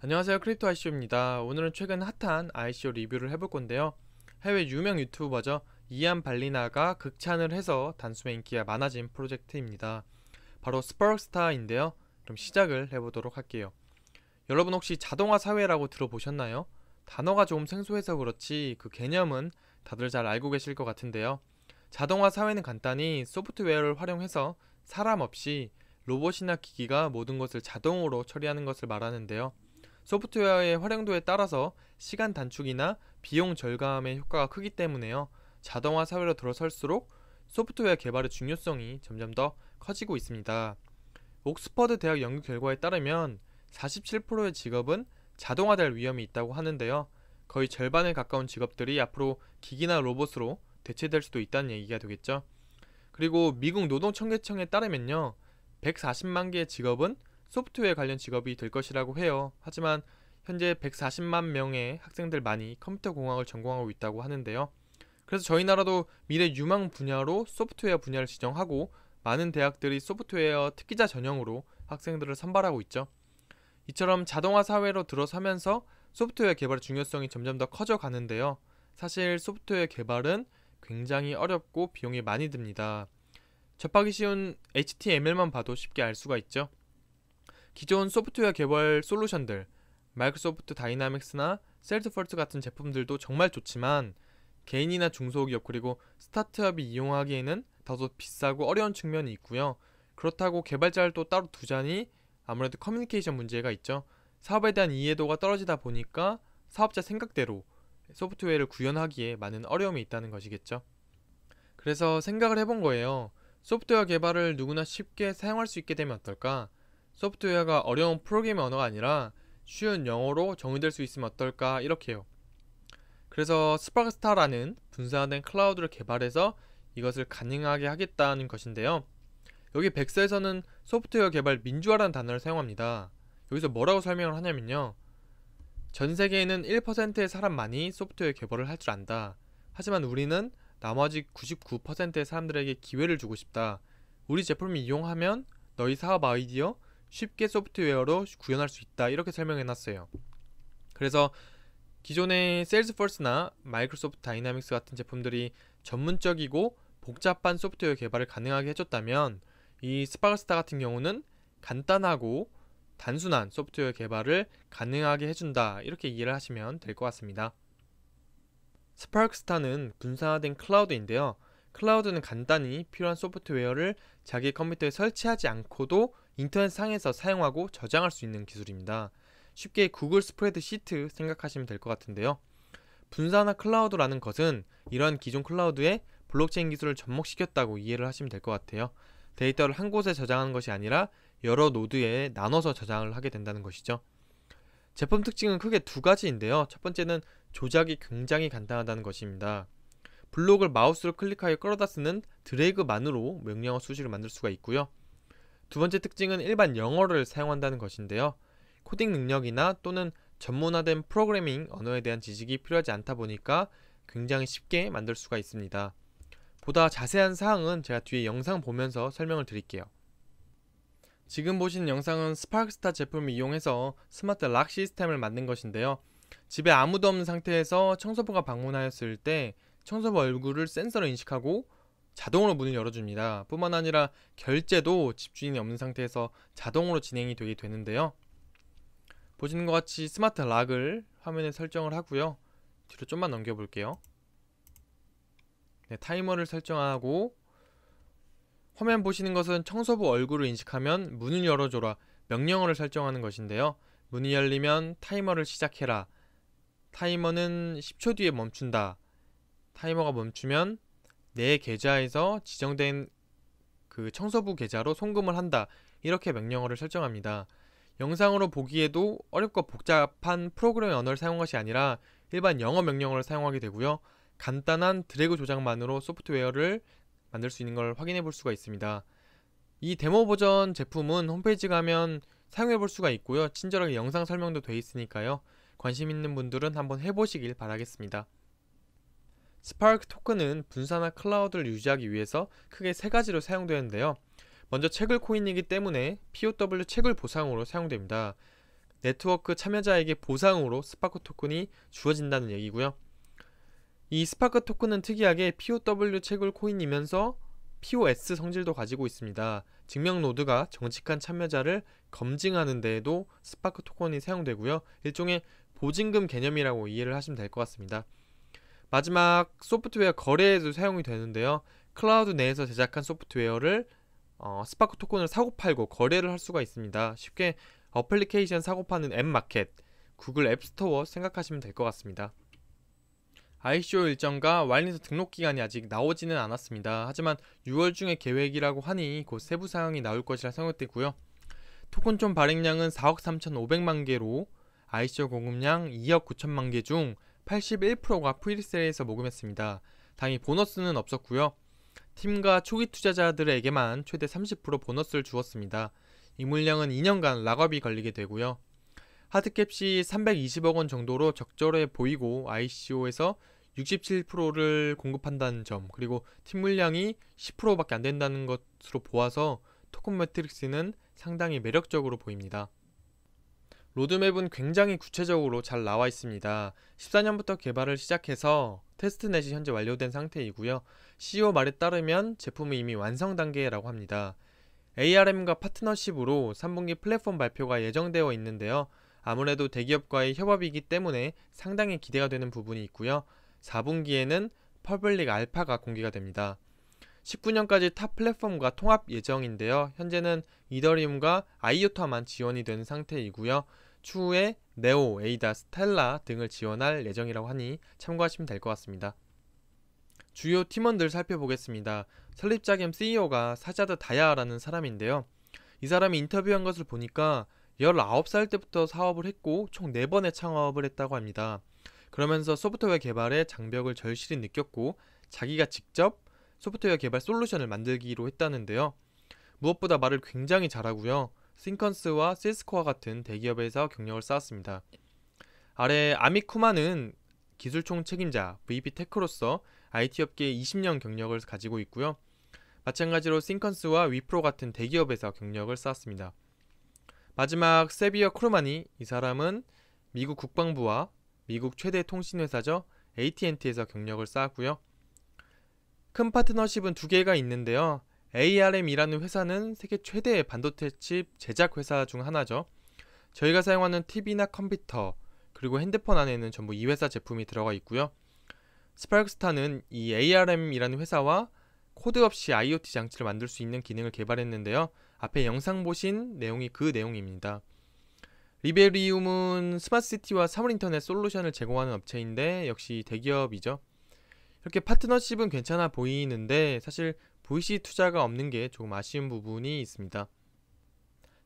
안녕하세요, 크립토 ICO입니다. 오늘은 최근 핫한 ICO 리뷰를 해볼 건데요. 해외 유명 유튜버죠, 이안 발리나가 극찬을 해서 단숨에 인기가 많아진 프로젝트입니다. 바로 스파크스타인데요. 그럼 시작을 해보도록 할게요. 여러분 혹시 자동화 사회라고 들어보셨나요? 단어가 조금 생소해서 그렇지 그 개념은 다들 잘 알고 계실 것 같은데요. 자동화 사회는 간단히 소프트웨어를 활용해서 사람 없이 로봇이나 기기가 모든 것을 자동으로 처리하는 것을 말하는데요. 소프트웨어의 활용도에 따라서 시간 단축이나 비용 절감의 효과가 크기 때문에요. 자동화 사회로 들어설수록 소프트웨어 개발의 중요성이 점점 더 커지고 있습니다. 옥스퍼드 대학 연구 결과에 따르면 47%의 직업은 자동화될 위험이 있다고 하는데요. 거의 절반에 가까운 직업들이 앞으로 기기나 로봇으로 대체될 수도 있다는 얘기가 되겠죠. 그리고 미국 노동청계청에 따르면요, 140만 개의 직업은 소프트웨어 관련 직업이 될 것이라고 해요. 하지만 현재 140만 명의 학생들만이 컴퓨터 공학을 전공하고 있다고 하는데요. 그래서 저희 나라도 미래 유망 분야로 소프트웨어 분야를 지정하고 많은 대학들이 소프트웨어 특기자 전형으로 학생들을 선발하고 있죠. 이처럼 자동화 사회로 들어서면서 소프트웨어 개발의 중요성이 점점 더 커져 가는데요. 사실 소프트웨어 개발은 굉장히 어렵고 비용이 많이 듭니다. 접하기 쉬운 HTML만 봐도 쉽게 알 수가 있죠. 기존 소프트웨어 개발 솔루션들, 마이크로소프트 다이나믹스나 셀즈포스 같은 제품들도 정말 좋지만 개인이나 중소기업 그리고 스타트업이 이용하기에는 다소 비싸고 어려운 측면이 있고요. 그렇다고 개발자를 또 따로 두자니 아무래도 커뮤니케이션 문제가 있죠. 사업에 대한 이해도가 떨어지다 보니까 사업자 생각대로 소프트웨어를 구현하기에 많은 어려움이 있다는 것이겠죠. 그래서 생각을 해본 거예요. 소프트웨어 개발을 누구나 쉽게 사용할 수 있게 되면 어떨까? 소프트웨어가 어려운 프로그래밍 언어가 아니라 쉬운 영어로 정의될 수 있으면 어떨까? 이렇게요. 그래서 스파크스타라는 분산화된 클라우드를 개발해서 이것을 가능하게 하겠다는 것인데요. 여기 백서에서는 소프트웨어 개발 민주화라는 단어를 사용합니다. 여기서 뭐라고 설명을 하냐면요, 전 세계에는 1%의 사람만이 소프트웨어 개발을 할 줄 안다. 하지만 우리는 나머지 99%의 사람들에게 기회를 주고 싶다. 우리 제품을 이용하면 너희 사업 아이디어 쉽게 소프트웨어로 구현할 수 있다. 이렇게 설명해놨어요. 그래서 기존의 세일즈포스나 마이크로소프트 다이나믹스 같은 제품들이 전문적이고 복잡한 소프트웨어 개발을 가능하게 해줬다면 이 스파크스타 같은 경우는 간단하고 단순한 소프트웨어 개발을 가능하게 해준다. 이렇게 이해를 하시면 될 것 같습니다. 스파크스타는 분산화된 클라우드인데요. 클라우드는 간단히 필요한 소프트웨어를 자기 컴퓨터에 설치하지 않고도 인터넷 상에서 사용하고 저장할 수 있는 기술입니다. 쉽게 구글 스프레드시트 생각하시면 될 것 같은데요. 분산화 클라우드라는 것은 이러한 기존 클라우드에 블록체인 기술을 접목시켰다고 이해를 하시면 될 것 같아요. 데이터를 한 곳에 저장하는 것이 아니라 여러 노드에 나눠서 저장을 하게 된다는 것이죠. 제품 특징은 크게 두 가지인데요. 첫 번째는 조작이 굉장히 간단하다는 것입니다. 블록을 마우스로 클릭하여 끌어다 쓰는 드래그만으로 명령어 수식을 만들 수가 있고요. 두 번째 특징은 일반 영어를 사용한다는 것인데요. 코딩 능력이나 또는 전문화된 프로그래밍 언어에 대한 지식이 필요하지 않다 보니까 굉장히 쉽게 만들 수가 있습니다. 보다 자세한 사항은 제가 뒤에 영상 보면서 설명을 드릴게요. 지금 보시는 영상은 스파크스타 제품을 이용해서 스마트 락 시스템을 만든 것인데요. 집에 아무도 없는 상태에서 청소부가 방문하였을 때 청소부 얼굴을 센서로 인식하고 자동으로 문을 열어줍니다. 뿐만 아니라 결제도 집주인이 없는 상태에서 자동으로 진행이 되게 되는데요. 보시는 것 같이 스마트 락을 화면에 설정을 하고요. 뒤로 좀만 넘겨볼게요. 네, 타이머를 설정하고 화면 보시는 것은 청소부 얼굴을 인식하면 문을 열어줘라 명령어를 설정하는 것인데요. 문이 열리면 타이머를 시작해라. 타이머는 10초 뒤에 멈춘다. 타이머가 멈추면 내 계좌에서 지정된 그 청소부 계좌로 송금을 한다. 이렇게 명령어를 설정합니다. 영상으로 보기에도 어렵고 복잡한 프로그래밍 언어를 사용한 것이 아니라 일반 영어 명령어를 사용하게 되고요. 간단한 드래그 조작만으로 소프트웨어를 만들 수 있는 걸 확인해 볼 수가 있습니다. 이 데모 버전 제품은 홈페이지 가면 사용해 볼 수가 있고요. 친절하게 영상 설명도 되어 있으니까요. 관심 있는 분들은 한번 해보시길 바라겠습니다. 스파크 토큰은 분산화 클라우드를 유지하기 위해서 크게 세 가지로 사용되는데요. 먼저 채굴 코인이기 때문에 POW 채굴 보상으로 사용됩니다. 네트워크 참여자에게 보상으로 스파크 토큰이 주어진다는 얘기고요. 이 스파크 토큰은 특이하게 POW 채굴 코인이면서 POS 성질도 가지고 있습니다. 증명 노드가 정직한 참여자를 검증하는 데에도 스파크 토큰이 사용되고요. 일종의 보증금 개념이라고 이해를 하시면 될 것 같습니다. 마지막 소프트웨어 거래에도 사용이 되는데요. 클라우드 내에서 제작한 소프트웨어를 스파크 토큰을 사고팔고 거래를 할 수가 있습니다. 쉽게 어플리케이션 사고파는 앱마켓, 구글 앱스토어 생각하시면 될 것 같습니다. ICO 일정과 와일리스 등록 기간이 아직 나오지는 않았습니다. 하지만 6월 중에 계획이라고 하니 곧 세부 사항이 나올 것이라 생각되고요. 토큰촌 발행량은 4억 3,500만 개로 ICO 공급량 2억 9천만 개 중 81%가 프리셀에서 모금했습니다. 당연히 보너스는 없었고요. 팀과 초기 투자자들에게만 최대 30% 보너스를 주었습니다. 이 물량은 2년간 락업이 걸리게 되고요. 하드캡시 320억 원 정도로 적절해 보이고 ICO에서 67%를 공급한다는 점, 그리고 팀 물량이 10%밖에 안 된다는 것으로 보아서 토큰 매트릭스는 상당히 매력적으로 보입니다. 로드맵은 굉장히 구체적으로 잘 나와 있습니다. 14년부터 개발을 시작해서 테스트넷이 현재 완료된 상태이고요. CEO 말에 따르면 제품은 이미 완성 단계라고 합니다. ARM과 파트너십으로 3분기 플랫폼 발표가 예정되어 있는데요. 아무래도 대기업과의 협업이기 때문에 상당히 기대가 되는 부분이 있고요. 4분기에는 퍼블릭 알파가 공개가 됩니다. 19년까지 타 플랫폼과 통합 예정인데요. 현재는 이더리움과 아이오타만 지원이 되는 상태이고요. 추후에 네오, 에이다, 스텔라 등을 지원할 예정이라고 하니 참고하시면 될 것 같습니다. 주요 팀원들 살펴보겠습니다. 설립자 겸 CEO가 사자드 다야라는 사람인데요. 이 사람이 인터뷰한 것을 보니까 19살 때부터 사업을 했고 총 4번의 창업을 했다고 합니다. 그러면서 소프트웨어 개발에 장벽을 절실히 느꼈고 자기가 직접 소프트웨어 개발 솔루션을 만들기로 했다는데요. 무엇보다 말을 굉장히 잘하고요. 싱컨스와 시스코와 같은 대기업에서 경력을 쌓았습니다. 아래 아미쿠마는 기술총 책임자 VP 테크로서 IT 업계에 20년 경력을 가지고 있고요. 마찬가지로 싱컨스와 위프로 같은 대기업에서 경력을 쌓았습니다. 마지막 세비어 크루마니, 이 사람은 미국 국방부와 미국 최대 통신회사죠. AT&T에서 경력을 쌓았고요. 큰 파트너십은 2개가 있는데요. ARM이라는 회사는 세계 최대의 반도체 칩 제작 회사 중 하나죠. 저희가 사용하는 TV나 컴퓨터, 그리고 핸드폰 안에는 전부 이 회사 제품이 들어가 있고요. 스파크스타는 이 ARM이라는 회사와 코드 없이 IoT 장치를 만들 수 있는 기능을 개발했는데요. 앞에 영상 보신 내용이 그 내용입니다. 리베리움은 스마트시티와 사물인터넷 솔루션을 제공하는 업체인데 역시 대기업이죠. 이렇게 파트너십은 괜찮아 보이는데 사실 VC 투자가 없는 게 조금 아쉬운 부분이 있습니다.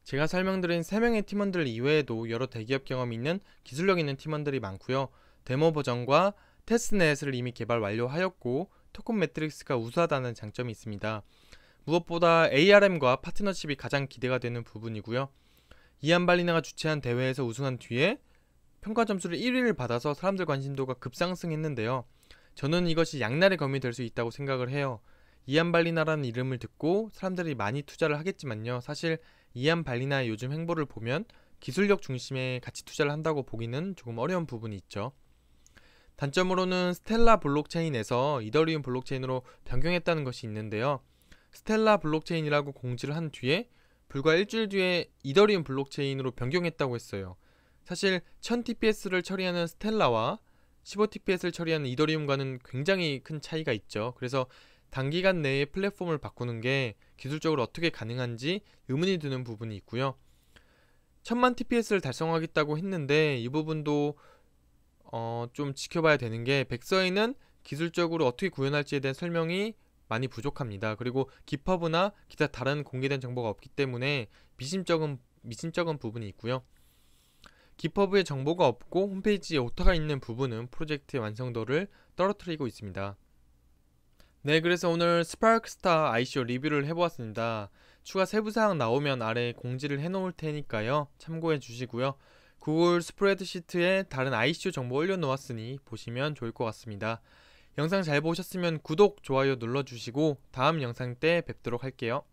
제가 설명드린 3명의 팀원들 이외에도 여러 대기업 경험이 있는 기술력 있는 팀원들이 많고요. 데모 버전과 테스트넷을 이미 개발 완료하였고 토큰 매트릭스가 우수하다는 장점이 있습니다. 무엇보다 ARM과 파트너십이 가장 기대가 되는 부분이고요. 이안 발리나가 주최한 대회에서 우승한 뒤에 평가 점수를 1위를 받아서 사람들 관심도가 급상승했는데요. 저는 이것이 양날의 검이 될 수 있다고 생각을 해요. 이안 발리나라는 이름을 듣고 사람들이 많이 투자를 하겠지만요. 사실 이안 발리나의 요즘 행보를 보면 기술력 중심의 가치 투자를 한다고 보기는 조금 어려운 부분이 있죠. 단점으로는 스텔라 블록체인에서 이더리움 블록체인으로 변경했다는 것이 있는데요. 스텔라 블록체인이라고 공지를 한 뒤에 불과 일주일 뒤에 이더리움 블록체인으로 변경했다고 했어요. 사실 1000TPS를 처리하는 스텔라와 15TPS를 처리하는 이더리움과는 굉장히 큰 차이가 있죠. 그래서 단기간 내에 플랫폼을 바꾸는 게 기술적으로 어떻게 가능한지 의문이 드는 부분이 있고요. 1000만 TPS를 달성하겠다고 했는데 이 부분도 좀 지켜봐야 되는 게 백서에는 기술적으로 어떻게 구현할지에 대한 설명이 많이 부족합니다. 그리고 깃허브나 기타 다른 공개된 정보가 없기 때문에 미심쩍은 부분이 있고요. 깃허브에 정보가 없고 홈페이지에 오타가 있는 부분은 프로젝트의 완성도를 떨어뜨리고 있습니다. 네, 그래서 오늘 스파크스타 ICO 리뷰를 해보았습니다. 추가 세부사항 나오면 아래 공지를 해놓을 테니까요. 참고해 주시고요. 구글 스프레드시트에 다른 ICO 정보 올려놓았으니 보시면 좋을 것 같습니다. 영상 잘 보셨으면 구독, 좋아요 눌러주시고 다음 영상 때 뵙도록 할게요.